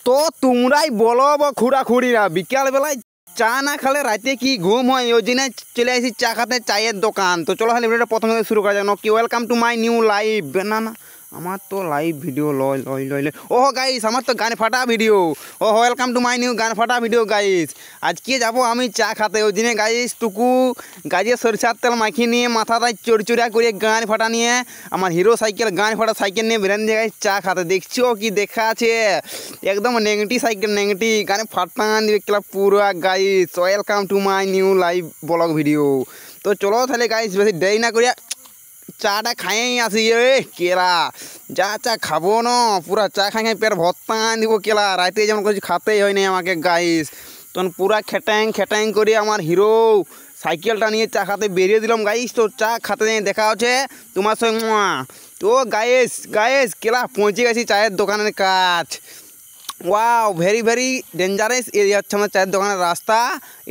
তো তোমরাই বলো খুঁড়াখুড়িরা বিকাল বেলায় চা না খেলে রাতে কি ঘুম হয়? ওই জন্য চলে আসি চা খাতে, চায়ের দোকান। তো চলো তাহলে ভিডিওটা প্রথম থেকে শুরু করা যাক। কি welcome to my new live. না না, আমার তো লাইভ ভিডিও লয় লয় লয় লয় ও গাইস, আমার তো গান ফাটা video. Welcome to my new গান ফাটা ভিডিও গাইস। আজকে যাবো আমি চা খাতে। ওই দিনে গাইস টুকু গাজে সরষার তেল মাখিয়ে নিয়ে মাথাটায় চড়চড়া করে গান ফাটা নিয়ে আমার হিরো সাইকেল গান ফাটা সাইকেল নিয়ে বেরেন গাইস চা খাতে। দেখছো কি দেখা আছে? একদম নেগেটিভ সাইকেল, নেগেটিভ গানে ফাটান দিবে পুরো guys. Welcome to my new live blog video. তো চলো তাহলে গাইস বেশি দেরি না করিয়া চাটা খাইয়েই আসি। কেলা যা চা খাবো না, পুরা চা খাই পেট ভর্তান দিব কেলা। রাতে যেমন কিছু খাতেই হয় না আমাকে গাইস। তখন পুরা খেটাং খেটাং করে আমার হিরো সাইকেলটা নিয়ে চা খাতে বেরিয়ে দিলাম গাইস। তো চা খাতে দেখা হচ্ছে তোমার সঙ্গে। তো গাইস গাইস কেলা পৌঁছে গেছি চায়ের দোকানের কাজ। Wow, very very dangerous area হচ্ছে আমার চায়ের দোকানের রাস্তা।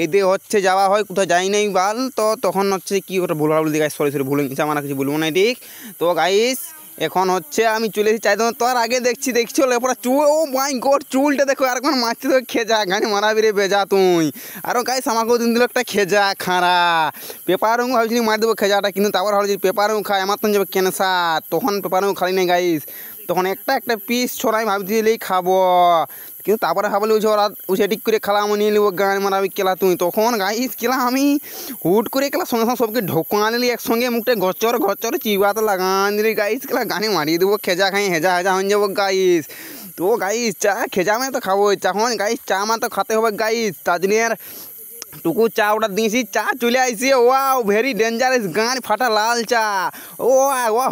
এতে হচ্ছে যাওয়া হয়, কোথাও যাই নাই বাল। তো তখন হচ্ছে কি ওটা ভুল গাইস, সরি ভুলে গেছি, আমার কিছু বলবো না ঠিক। তো গাইস এখন হচ্ছে আমি চলে এসেছি চায়ের দোকান। তো আর আগে দেখছি পুরো চুল, ও মাই গড চুলটা দেখো। আর এখন মারছি তো খেজা গানে মারাবি রে বেজা তুই। আরও গাইস আমাকেও দিন দিল একটা খেজা খাঁড়া। পেপার রঙ ভাবছিলি মার দেবো খেজাটা, কিন্তু তারপর ভাবছি পেপার রঙ খায় আমার তো যাবে ক্যান্সার। তখন পেপার রঙ খালি নাই গাইস, তখন একটা পিস ছড়াই ভাবছিলেই খাবো, কিন্তু তারপরে ভাবলি উঠে ঠিক করে খেলা আমি নিয়ে নিবো গান মারাবি কেলা তুই। তখন গাইস কেলা আমি হুট করে কেলা সঙ্গে সঙ্গে সবকে ঢোকা নিলি একসঙ্গে, মুখটা ঘচর ঘচর চিবাতে লাগান দিলি গাইস। কেলা গানে মারিয়ে দেবো খেজা খাই হেজা হেজা হয়ে যাবো গাইস। তো গাইস চা খেজা মানে তো খাবো, তখন গাইস চা মানে তো খাতে হবে গাইস। তার জন্য টুকু চা অর্ডার দিয়েছি, চা চলে আসছে। ওয়াও ভেরি ডেঞ্জারাস গান ফাটা লাল চা। ও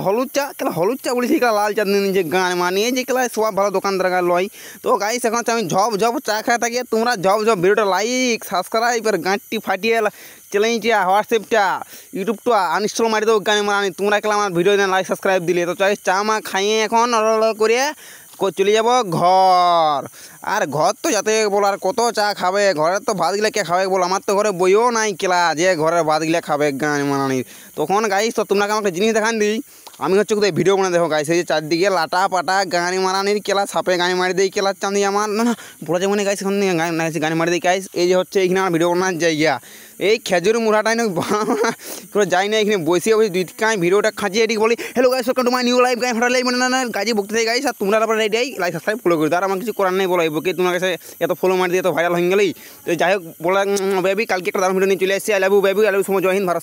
হলুদ চা, কেলা হলুদ চা বলেছি কেলা লাল চা যে গান মানিয়ে যে কেলা সব ভালো দোকানদার লয়। তো গাইস এখন আমি ঝপ ঝপ চা খাই থাকি। তোমরা ঝপ ঝপ ভিডিওটা লাইক সাবস্ক্রাইব আর গাঁটটি ফাটিয়ে চ্যানেলটা হোয়াটসঅ্যাপটা ইউটিউবটা আনইনস্টল মারি দেবো গান মারানি। তোমরা কেলা আমার ভিডিও লাইক সাবস্ক্রাইব দিলে। তো চাই চা মা খাইয়ে এখন করে চলে যাব ঘর। আর ঘর তো যাতে বলো আর কত চা খাবে, ঘরের তো ভাতগুলা কে খাবে বলো? আমার তো ঘরে বইও নাই কেলা যে ঘরের ভাতগুলা খাবে গান মারানির। তখন গাইস তো তোমরা আমাকে জিনিস দেখান দিই, আমি হচ্ছে কোথায় ভিডিও বানাই দেখো গাইস। এই যে চারদিকে লাটা পাটা গানি মারানির কেলা, সাপে গানি মারি দেয় কেলা চাঁদি আমার। না না বলা যাবে না গাইস, এখন গানি মারি দিই গাইস। এই যে হচ্ছে এইখানে আমার ভিডিও বানার জায়গা, এই খেজুর মুড়াটাই না পুরো যাই না, এখানে বসে বসে দুই কাঁই ভিডিওটা খাঁচিয়ে এটি বলি hello guys welcome to my new live গান ফাটা লাইভ। মানে না গাজি বকতে থাকি গাইস। আর তোমরা তারপরে রেডি লাইক সাবস্ক্রাইব ফলো করে দাও। আর আমার কিছু করার নেই বলো, বকে তোমার কাছে এত ফলো মারি দিয়ে এত ভাইরাল হয়ে গেলেই। তো যাই হোক বলা বেবি, কালকে একটা দারুণ ভিডিও নিয়ে চলে এসেছি। I love you baby, I love you so much, Jai Hind Bharat.